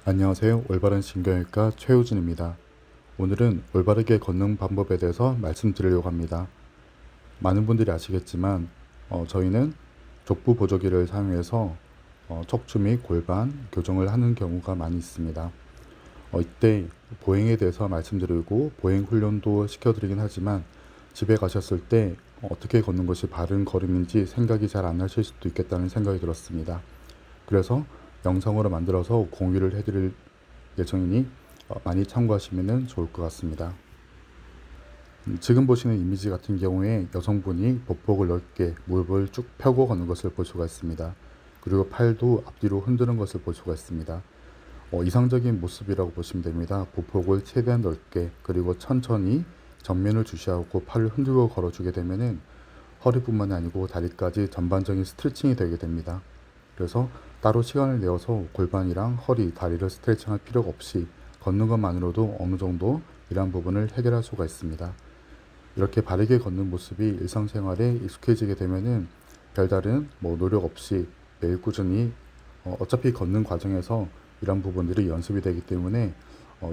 안녕하세요. 올바른 신경외과 최우진입니다. 오늘은 올바르게 걷는 방법에 대해서 말씀드리려고 합니다. 많은 분들이 아시겠지만 저희는 족부 보조기를 사용해서 척추 및 골반 교정을 하는 경우가 많이 있습니다. 이때 보행에 대해서 말씀드리고 보행 훈련도 시켜드리긴 하지만 집에 가셨을 때 어떻게 걷는 것이 바른 걸음인지 생각이 잘 안 나실 수도 있겠다는 생각이 들었습니다. 그래서 영상으로 만들어서 공유를 해드릴 예정이니 많이 참고하시면 좋을 것 같습니다. 지금 보시는 이미지 같은 경우에 여성분이 보폭을 넓게 무릎을 쭉 펴고 걷는 것을 볼 수가 있습니다. 그리고 팔도 앞뒤로 흔드는 것을 볼 수가 있습니다. 이상적인 모습이라고 보시면 됩니다. 보폭을 최대한 넓게 그리고 천천히 정면을 주시하고 팔을 흔들고 걸어주게 되면은 허리뿐만 아니고 다리까지 전반적인 스트레칭이 되게 됩니다. 그래서 따로 시간을 내어서 골반이랑 허리, 다리를 스트레칭할 필요가 없이 걷는 것만으로도 어느 정도 이러한 부분을 해결할 수가 있습니다. 이렇게 바르게 걷는 모습이 일상생활에 익숙해지게 되면은 별다른 노력 없이 매일 꾸준히 어차피 걷는 과정에서 이런 부분들이 연습이 되기 때문에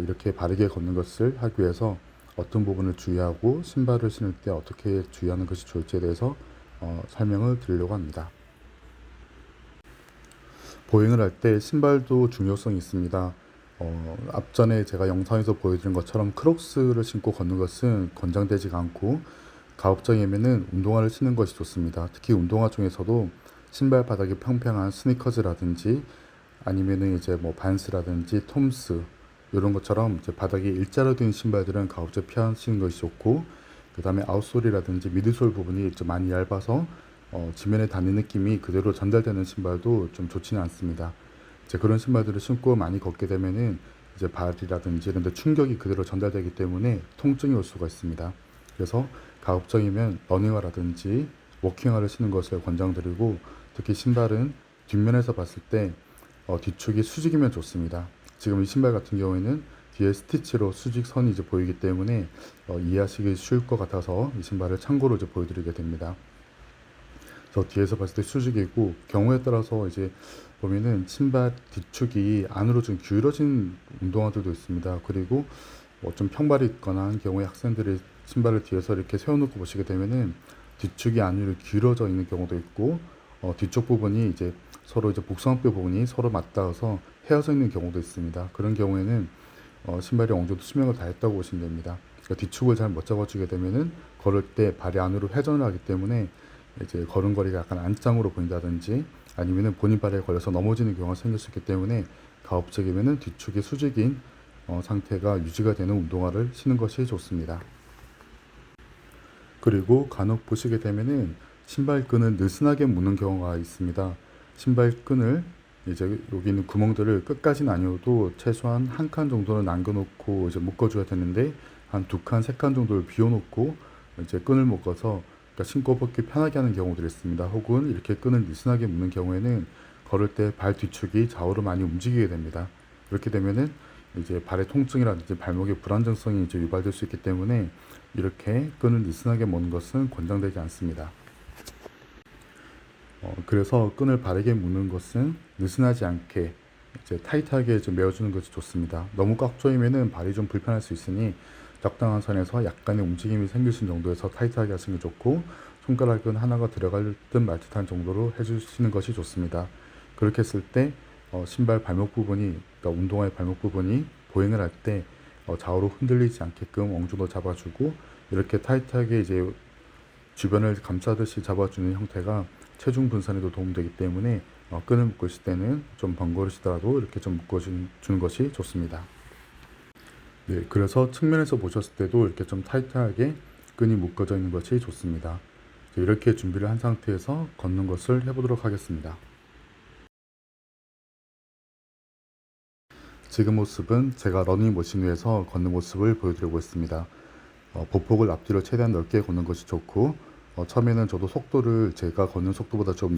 이렇게 바르게 걷는 것을 하기 위해서 어떤 부분을 주의하고 신발을 신을 때 어떻게 주의하는 것이 좋을지에 대해서 설명을 드리려고 합니다. 보행을 할 때 신발도 중요성이 있습니다. 앞전에 제가 영상에서 보여드린 것처럼 크록스를 신고 걷는 것은 권장되지가 않고 가급적이면은 운동화를 신는 것이 좋습니다. 특히 운동화 중에서도 신발 바닥이 평평한 스니커즈라든지 아니면은 이제 반스라든지 톰스 이런 것처럼 이제 바닥이 일자로 된 신발들은 가급적 피하시는 것이 좋고, 그 다음에 아웃솔이라든지 미드솔 부분이 좀 많이 얇아서 지면에 닿는 느낌이 그대로 전달되는 신발도 좀 좋지는 않습니다. 이제 그런 신발들을 신고 많이 걷게 되면은 이제 발이라든지 이런 데 충격이 그대로 전달되기 때문에 통증이 올 수가 있습니다. 그래서 가급적이면 러닝화라든지 워킹화를 신는 것을 권장드리고, 특히 신발은 뒷면에서 봤을 때 뒤축이 수직이면 좋습니다. 지금 이 신발 같은 경우에는 뒤에 스티치로 수직선이 이제 보이기 때문에 이해하시기 쉬울 것 같아서 이 신발을 참고로 이제 보여드리게 됩니다. 저 뒤에서 봤을 때 수직이고, 경우에 따라서 이제 보면은 신발 뒤축이 안으로 좀 기울어진 운동화들도 있습니다. 그리고 좀 평발이 있거나 한 경우에 학생들이 신발을 뒤에서 이렇게 세워놓고 보시게 되면은 뒤축이 안으로 기울어져 있는 경우도 있고, 뒤쪽 부분이 이제 서로 이제 복숭아뼈 부분이 서로 맞닿아서 헤어져 있는 경우도 있습니다. 그런 경우에는 신발이 어느 정도 수명을 다했다고 보시면 됩니다. 그러니까 뒤축을 잘 못 잡아주게 되면은 걸을 때 발이 안으로 회전을 하기 때문에 이제 걸음걸이가 약간 안짱으로 보인다든지 아니면은 본인 발에 걸려서 넘어지는 경우가 생길 수 있기 때문에 가급적이면은 뒤축이 수직인 상태가 유지가 되는 운동화를 신는 것이 좋습니다. 그리고 간혹 보시게 되면은 신발끈을 느슨하게 묶는 경우가 있습니다. 신발끈을 이제 여기 있는 구멍들을 끝까지는 아니어도 최소한 한 칸 정도는 남겨놓고 이제 묶어줘야 되는데, 한 두 칸, 세 칸 정도를 비워놓고 이제 끈을 묶어서 그러니까 신고 벗기 편하게 하는 경우들이 있습니다. 혹은 이렇게 끈을 느슨하게 묶는 경우에는 걸을 때 발 뒤축이 좌우로 많이 움직이게 됩니다. 그렇게 되면은 이제 발의 통증이라든지 발목의 불안정성이 이제 유발될 수 있기 때문에 이렇게 끈을 느슨하게 묶는 것은 권장되지 않습니다. 그래서 끈을 바르게 묶는 것은 느슨하지 않게 이제 타이트하게 좀 메어주는 것이 좋습니다. 너무 꽉 조이면은 발이 좀 불편할 수 있으니 적당한 선에서 약간의 움직임이 생길 수 있는 정도에서 타이트하게 하시는 게 좋고, 손가락은 하나가 들어갈 듯 말 듯한 정도로 해주시는 것이 좋습니다. 그렇게 했을 때 신발 발목 부분이, 그러니까 운동화의 발목 부분이 보행을 할 때 좌우로 흔들리지 않게끔 어느 정도 잡아주고, 이렇게 타이트하게 이제 주변을 감싸듯이 잡아주는 형태가 체중 분산에도 도움되기 때문에 끈을 묶으실 때는 좀 번거로우시더라도 이렇게 좀 묶어주는 것이 좋습니다. 네, 그래서 측면에서 보셨을 때도 이렇게 좀 타이트하게 끈이 묶어져 있는 것이 좋습니다. 이렇게 준비를 한 상태에서 걷는 것을 해보도록 하겠습니다. 지금 모습은 제가 러닝머신 위에서 걷는 모습을 보여드리고 있습니다. 보폭을 앞뒤로 최대한 넓게 걷는 것이 좋고, 처음에는 저도 속도를 제가 걷는 속도보다 좀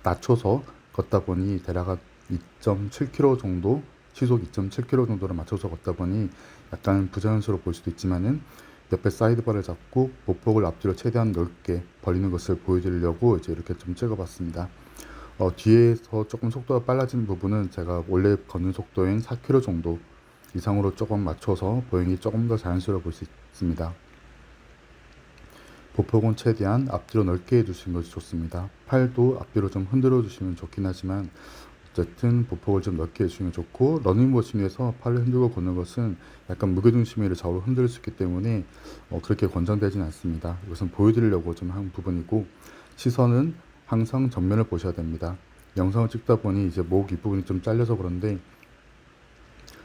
낮춰서 걷다 보니 대략 한 2.7km 정도, 시속 2.7km 정도를 맞춰서 걷다 보니 약간 부자연스러워 보일 수도 있지만은 옆에 사이드바를 잡고 보폭을 앞뒤로 최대한 넓게 벌리는 것을 보여드리려고 이제 이렇게 좀 찍어봤습니다. 뒤에서 조금 속도가 빨라진 부분은 제가 원래 걷는 속도인 4km 정도 이상으로 조금 맞춰서 보행이 조금 더 자연스러워 볼 수 있습니다. 보폭은 최대한 앞뒤로 넓게 해주시는 것이 좋습니다. 팔도 앞뒤로 좀 흔들어 주시면 좋긴 하지만 어쨌든 보폭을 좀 넓게 해주시면 좋고, 러닝머신에서 팔을 흔들고 걷는 것은 약간 무게중심을 좌우로 흔들 수 있기 때문에 그렇게 권장되진 않습니다. 이것은 보여드리려고 좀 한 부분이고, 시선은 항상 정면을 보셔야 됩니다. 영상을 찍다 보니 이제 목 윗부분이 좀 잘려서 그런데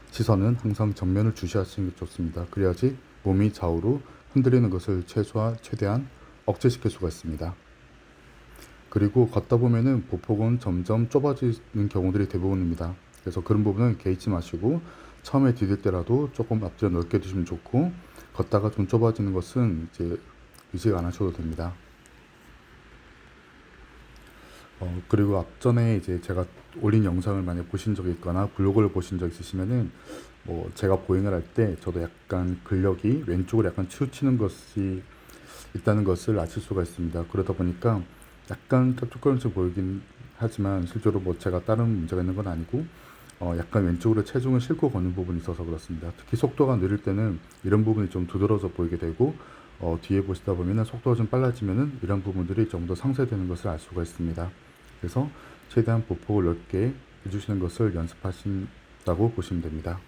시선은 항상 정면을 주시하시는 게 좋습니다. 그래야지 몸이 좌우로 흔들리는 것을 최대한 억제시킬 수가 있습니다. 그리고 걷다 보면은 보폭은 점점 좁아지는 경우들이 대부분입니다. 그래서 그런 부분은 개의치 마시고 처음에 디딜 때라도 조금 앞뒤로 넓게 두시면 좋고, 걷다가 좀 좁아지는 것은 이제 의식 안 하셔도 됩니다. 그리고 앞전에 이제 제가 올린 영상을 만약 보신 적이 있거나 블로그를 보신 적 있으시면은 제가 보행을 할 때 저도 약간 근력이 왼쪽으로 약간 치우치는 것이 있다는 것을 아실 수가 있습니다. 그러다 보니까 약간 깝죽거리면서 보이긴 하지만 실제로 제가 다른 문제가 있는 건 아니고 약간 왼쪽으로 체중을 싣고 걷는 부분이 있어서 그렇습니다. 특히 속도가 느릴 때는 이런 부분이 좀 두드러져 보이게 되고, 뒤에 보시다 보면 속도가 좀 빨라지면은 이런 부분들이 좀 더 상쇄되는 것을 알 수가 있습니다. 그래서 최대한 보폭을 넓게 해주시는 것을 연습하신다고 보시면 됩니다.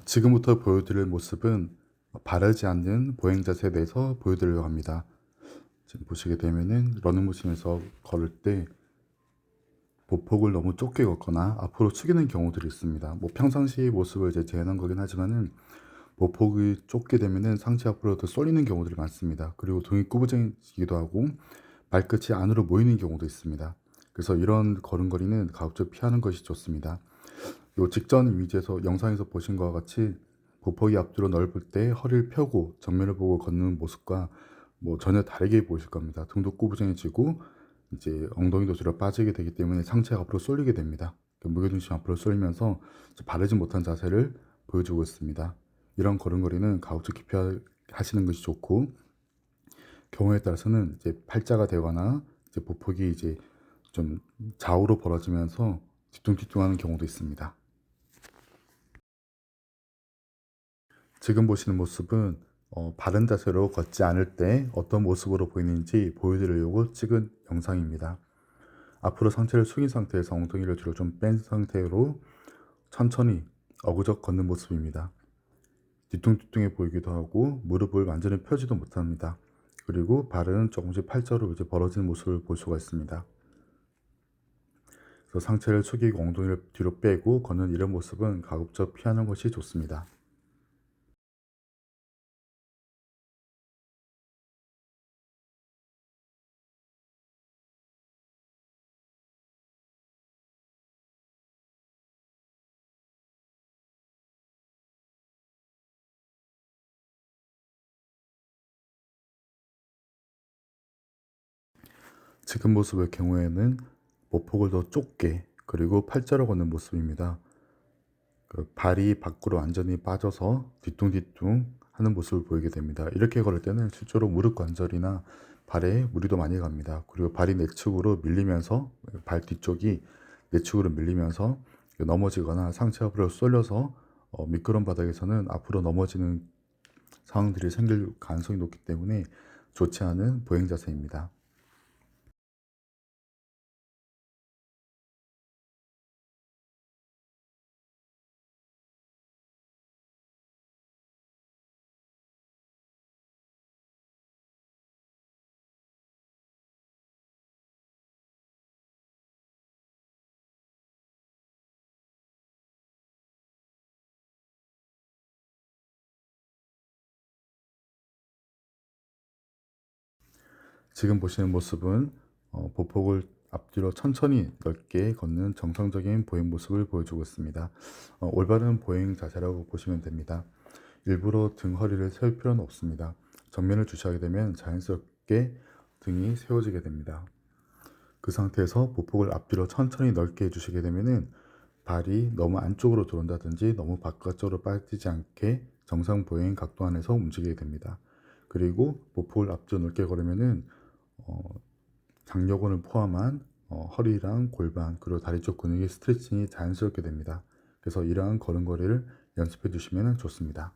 지금부터 보여드릴 모습은 바르지 않는 보행 자세에 대해서 보여드리려고 합니다. 지금 보시게 되면은 러닝머신에서 걸을 때 보폭을 너무 좁게 걷거나 앞으로 숙이는 경우들이 있습니다. 평상시 모습을 이제 재현한 거긴 하지만은 보폭이 좁게 되면은 상체 앞으로 더 쏠리는 경우들이 많습니다. 그리고 등이 구부러지기도 하고 발끝이 안으로 모이는 경우도 있습니다. 그래서 이런 걸음걸이는 가급적 피하는 것이 좋습니다. 요 직전 이미지에서 영상에서 보신 것과 같이 보폭이 앞뒤로 넓을 때 허리를 펴고 정면을 보고 걷는 모습과 뭐 전혀 다르게 보이실 겁니다. 등도 구부정해지고 이제 엉덩이도 뒤로 빠지게 되기 때문에 상체가 앞으로 쏠리게 됩니다. 무게중심 앞으로 쏠리면서 바르지 못한 자세를 보여주고 있습니다. 이런 걸음걸이는 가급적 기피하시는 것이 좋고, 경우에 따라서는 이제 팔자가 되거나 이제 보폭이 이제 좀 좌우로 벌어지면서 뒤뚱뒤뚱하는 경우도 있습니다. 지금 보시는 모습은 바른 자세로 걷지 않을 때 어떤 모습으로 보이는지 보여드리려고 찍은 영상입니다. 앞으로 상체를 숙인 상태에서 엉덩이를 뒤로 좀 뺀 상태로 천천히 어그적 걷는 모습입니다. 뒤뚱뒤뚱해 보이기도 하고 무릎을 완전히 펴지도 못합니다. 그리고 발은 조금씩 팔자로 이제 벌어지는 모습을 볼 수가 있습니다. 그래서 상체를 숙이고 엉덩이를 뒤로 빼고 걷는 이런 모습은 가급적 피하는 것이 좋습니다. 지금 모습의 경우에는 보폭을 더 좁게 그리고 팔자로 걷는 모습입니다. 발이 밖으로 완전히 빠져서 뒤뚱뒤뚱 하는 모습을 보이게 됩니다. 이렇게 걸을 때는 실제로 무릎 관절이나 발에 무리도 많이 갑니다. 그리고 발이 내측으로 밀리면서 발 뒤쪽이 내측으로 밀리면서 넘어지거나 상체 앞으로 쏠려서 미끄럼 바닥에서는 앞으로 넘어지는 상황들이 생길 가능성이 높기 때문에 좋지 않은 보행 자세입니다. 지금 보시는 모습은 보폭을 앞뒤로 천천히 넓게 걷는 정상적인 보행 모습을 보여주고 있습니다. 올바른 보행 자세라고 보시면 됩니다. 일부러 등 허리를 세울 필요는 없습니다. 정면을 주시하게 되면 자연스럽게 등이 세워지게 됩니다. 그 상태에서 보폭을 앞뒤로 천천히 넓게 해주시게 되면은 발이 너무 안쪽으로 들어온다든지 너무 바깥쪽으로 빠지지 않게 정상 보행 각도 안에서 움직이게 됩니다. 그리고 보폭을 앞뒤로 넓게 걸으면은 어, 장요근을 포함한 허리랑 골반 그리고 다리 쪽 근육의 스트레칭이 자연스럽게 됩니다. 그래서 이러한 걸음걸이를 연습해 주시면 좋습니다.